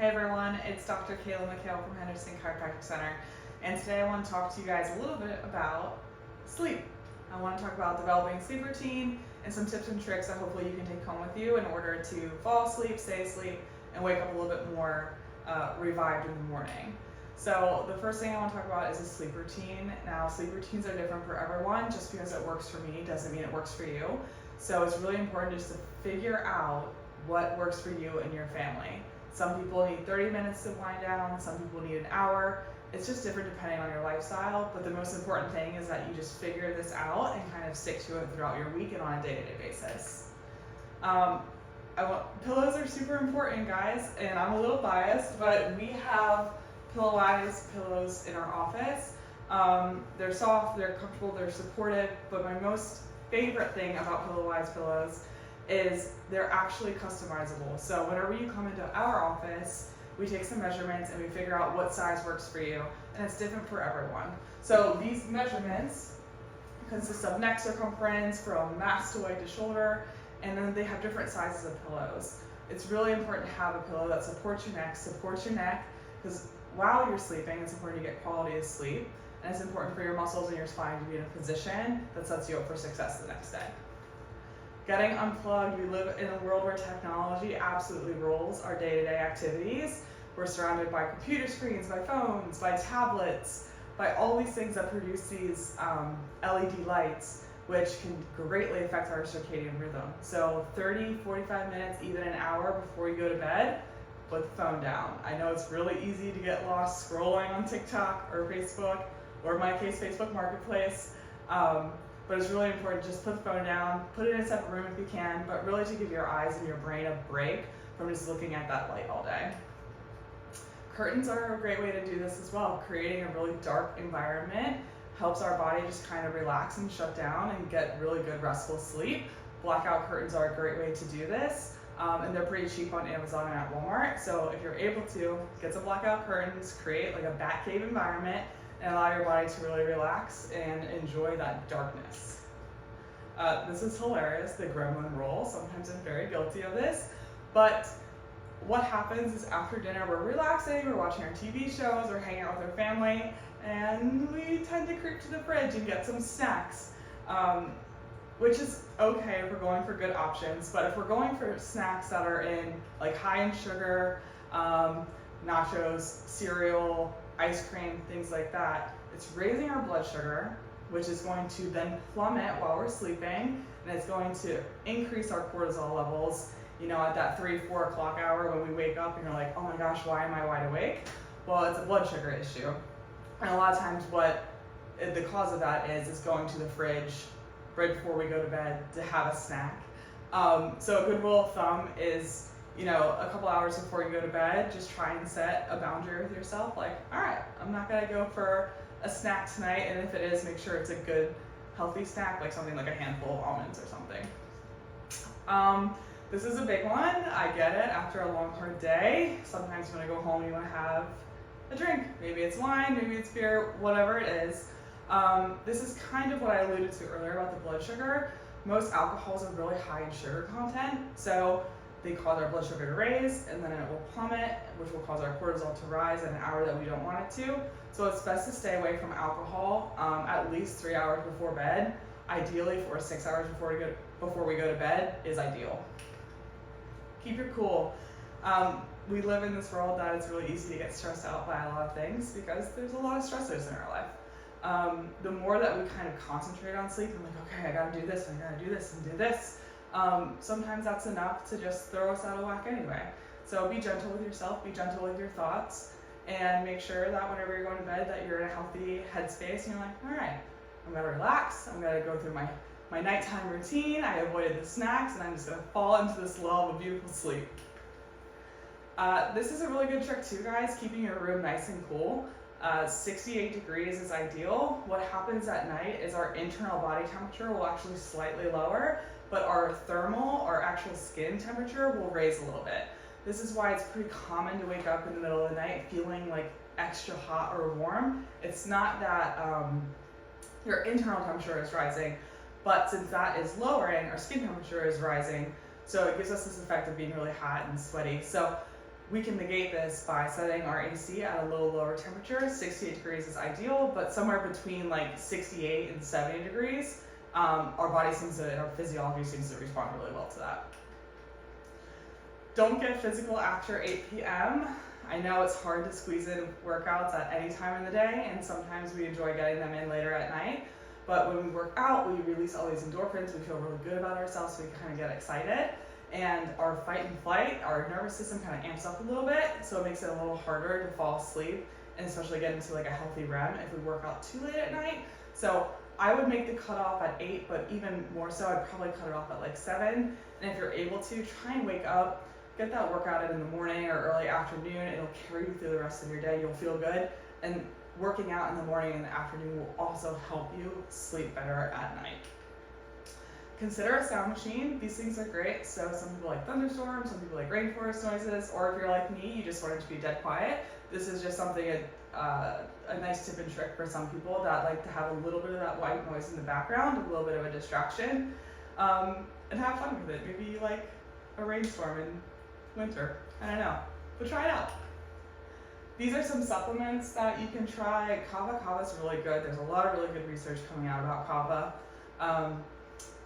Hey everyone, it's Dr. Kayla McHale from Henderson Chiropractic Center, and today I want to talk to you guys a little bit about sleep. I want to talk about developing sleep routine and some tips and tricks that hopefully you can take home with you in order to fall asleep, stay asleep, and wake up a little bit more revived in the morning. So the first thing I want to talk about is a sleep routine. Now, sleep routines are different for everyone. Just because it works for me doesn't mean it works for you. So it's really important just to figure out what works for you and your family. Some people need 30 minutes to wind down, some people need an hour. It's just different depending on your lifestyle, but the most important thing is that you just figure this out and kind of stick to it throughout your week and on a day-to-day basis. Pillows are super important, guys, and I'm a little biased, but we have Pillowise pillows in our office. They're soft, they're comfortable, they're supportive, but my most favorite thing about Pillowise pillows is they're actually customizable. So whenever you come into our office, we take some measurements and we figure out what size works for you, and it's different for everyone. So these measurements consist of neck circumference from mastoid to shoulder, and then they have different sizes of pillows. It's really important to have a pillow that supports your neck, because while you're sleeping, it's important to get quality of sleep, and it's important for your muscles and your spine to be in a position that sets you up for success the next day. Getting unplugged, we live in a world where technology absolutely rules our day-to-day activities. We're surrounded by computer screens, by phones, by tablets, by all these things that produce these LED lights, which can greatly affect our circadian rhythm. So 30, 45 minutes, even an hour before you go to bed, put the phone down. I know it's really easy to get lost scrolling on TikTok or Facebook, or in my case, Facebook Marketplace. But it's really important to just put the phone down, put it in a separate room if you can, but really to give your eyes and your brain a break from just looking at that light all day. Curtains are a great way to do this as well. Creating a really dark environment helps our body just kind of relax and shut down and get really good restful sleep. Blackout curtains are a great way to do this, and they're pretty cheap on Amazon and at Walmart. So if you're able to, get some blackout curtains, create like a bat cave environment, and allow your body to really relax and enjoy that darkness. This is hilarious, the gremlin roll. Sometimes I'm very guilty of this, but what happens is after dinner we're relaxing, we're watching our TV shows, we're hanging out with our family, and we tend to creep to the fridge and get some snacks, which is okay if we're going for good options, but if we're going for snacks that are high in sugar, nachos, cereal, ice cream, things like that, it's raising our blood sugar, which is going to then plummet while we're sleeping, and it's going to increase our cortisol levels, at that 3-4 o'clock hour when we wake up and you're like, oh my gosh, why am I wide awake? Well, it's a blood sugar issue. And a lot of times what the cause of that is going to the fridge right before we go to bed to have a snack. So a good rule of thumb is, a couple hours before you go to bed, just try and set a boundary with yourself. Like, all right, I'm not gonna go for a snack tonight, and if it is, make sure it's a good, healthy snack, like something like a handful of almonds or something. This is a big one. I get it. After a long, hard day, sometimes when I go home, you want to have a drink. Maybe it's wine, maybe it's beer, whatever it is. This is kind of what I alluded to earlier about the blood sugar. Most alcohols are really high in sugar content, so they cause our blood sugar to raise, and then it will plummet, which will cause our cortisol to rise at an hour that we don't want it to. So it's best to stay away from alcohol at least 3 hours before bed. Ideally, 4 to 6 hours before we go to bed is ideal. Keep your cool. We live in this world that it's really easy to get stressed out by a lot of things because there's a lot of stressors in our life. The more that we kind of concentrate on sleep and like, okay, I gotta do this, and I gotta do this, and do this, sometimes that's enough to just throw us out of whack anyway. So be gentle with yourself, be gentle with your thoughts, and make sure that whenever you're going to bed that you're in a healthy headspace and you're like, all right, I'm gonna relax, I'm gonna go through my nighttime routine, I avoided the snacks, and I'm just gonna fall into this lull of a beautiful sleep. This is a really good trick too, guys, keeping your room nice and cool. 68 degrees is ideal. What happens at night is our internal body temperature will actually slightly lower, but our thermal, our actual skin temperature, will raise a little bit. This is why it's pretty common to wake up in the middle of the night feeling like extra hot or warm. It's not that your internal temperature is rising, but since that is lowering, our skin temperature is rising, so it gives us this effect of being really hot and sweaty. So we can negate this by setting our AC at a little lower temperature. 68 degrees is ideal, but somewhere between like 68 and 70 degrees, our body seems to, and our physiology seems to respond really well to that. Don't get physical after 8 p.m. I know it's hard to squeeze in workouts at any time in the day, and sometimes we enjoy getting them in later at night. But when we work out, we release all these endorphins, we feel really good about ourselves, so we kind of get excited. And our fight and flight, our nervous system kind of amps up a little bit, so it makes it a little harder to fall asleep, and especially get into like a healthy REM if we work out too late at night. So I would make the cutoff at 8, but even more so, I'd probably cut it off at like 7. And if you're able to, try and wake up, get that workout in the morning or early afternoon. It'll carry you through the rest of your day. You'll feel good. And working out in the morning and the afternoon will also help you sleep better at night. Consider a sound machine. These things are great. So some people like thunderstorms, some people like rainforest noises, or if you're like me, you just want it to be dead quiet. This is just something, a nice tip and trick for some people that like to have a little bit of that white noise in the background, a little bit of a distraction, and have fun with it. Maybe you like a rainstorm in winter. I don't know, but try it out. These are some supplements that you can try. Kava. Kava is really good. There's a lot of really good research coming out about kava.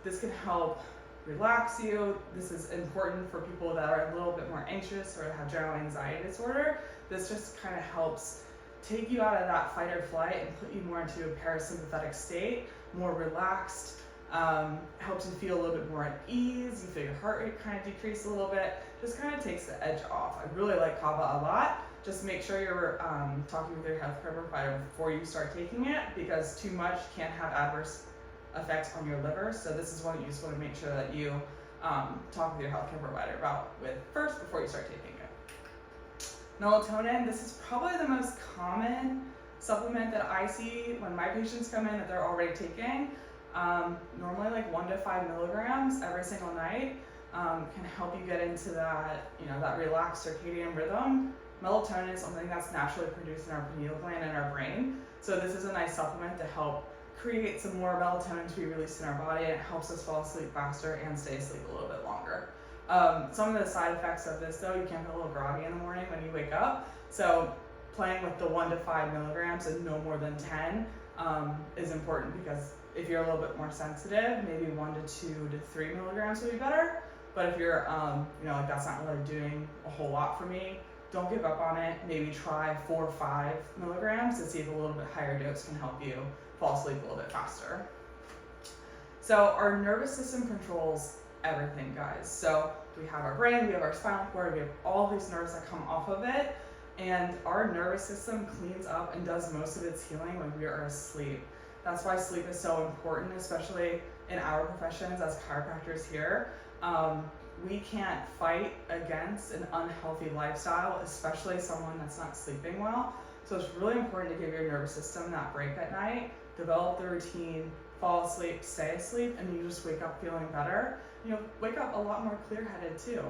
This can help relax you. This is important for people that are a little bit more anxious or have general anxiety disorder. This just kind of helps take you out of that fight or flight and put you more into a parasympathetic state, more relaxed, helps you feel a little bit more at ease. You feel your heart rate kind of decrease a little bit, just kind of takes the edge off. I really like kava a lot. Just make sure you're talking with your healthcare provider before you start taking it, because too much can have adverse effects on your liver. So this is one that you just want to make sure that you talk with your healthcare provider about first before you start taking it. Melatonin, this is probably the most common supplement that I see when my patients come in that they're already taking. Normally like 1 to 5 milligrams every single night can help you get into that, that relaxed circadian rhythm. Melatonin is something that's naturally produced in our pineal gland and our brain. So this is a nice supplement to help create some more melatonin to be released in our body, and it helps us fall asleep faster and stay asleep a little bit longer. Some of the side effects of this though, you can feel a little groggy in the morning when you wake up. So playing with the 1 to 5 milligrams and no more than 10 is important, because if you're a little bit more sensitive, maybe 1 to 2 to 3 milligrams would be better. But if you're, like that's not really doing a whole lot for me, don't give up on it. Maybe try 4 or 5 milligrams to see if a little bit higher dose can help you fall asleep a little bit faster. So our nervous system controls everything, guys. So we have our brain, we have our spinal cord, we have all these nerves that come off of it, and our nervous system cleans up and does most of its healing when we are asleep. That's why sleep is so important, especially in our professions as chiropractors here. We can't fight against an unhealthy lifestyle, especially someone that's not sleeping well. So it's really important to give your nervous system that break at night, develop the routine, fall asleep, stay asleep, and you just wake up feeling better. Wake up a lot more clear-headed too.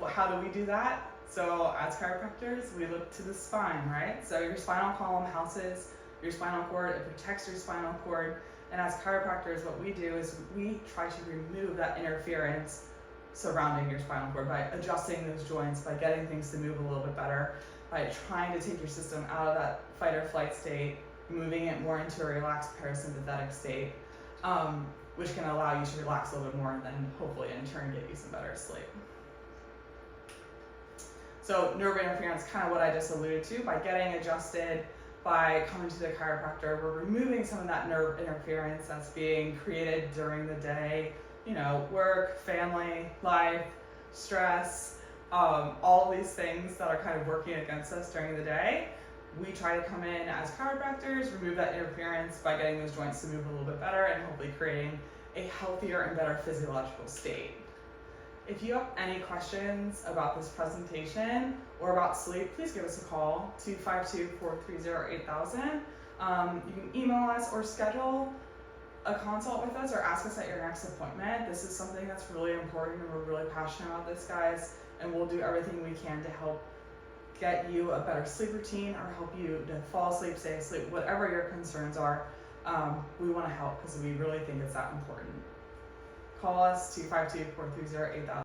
Well, how do we do that? So as chiropractors, we look to the spine, right? So your spinal column houses your spinal cord, it protects your spinal cord. And as chiropractors, what we do is we try to remove that interference surrounding your spinal cord by adjusting those joints, by getting things to move a little bit better, by trying to take your system out of that fight or flight state, moving it more into a relaxed parasympathetic state, which can allow you to relax a little bit more and then hopefully in turn get you some better sleep. So nerve interference, kind of what I just alluded to, by getting adjusted, by coming to the chiropractor, we're removing some of that nerve interference that's being created during the day, work, family, life, stress, all these things that are kind of working against us during the day. We try to come in as chiropractors, remove that interference by getting those joints to move a little bit better and hopefully creating a healthier and better physiological state. If you have any questions about this presentation or about sleep, please give us a call, 252-430-8000. You can email us or schedule a consult with us or ask us at your next appointment. This is something that's really important and we're really passionate about this, guys, and we'll do everything we can to help get you a better sleep routine or help you to fall asleep, stay asleep, whatever your concerns are. We want to help because we really think it's that important. Call us, 252-430-8000.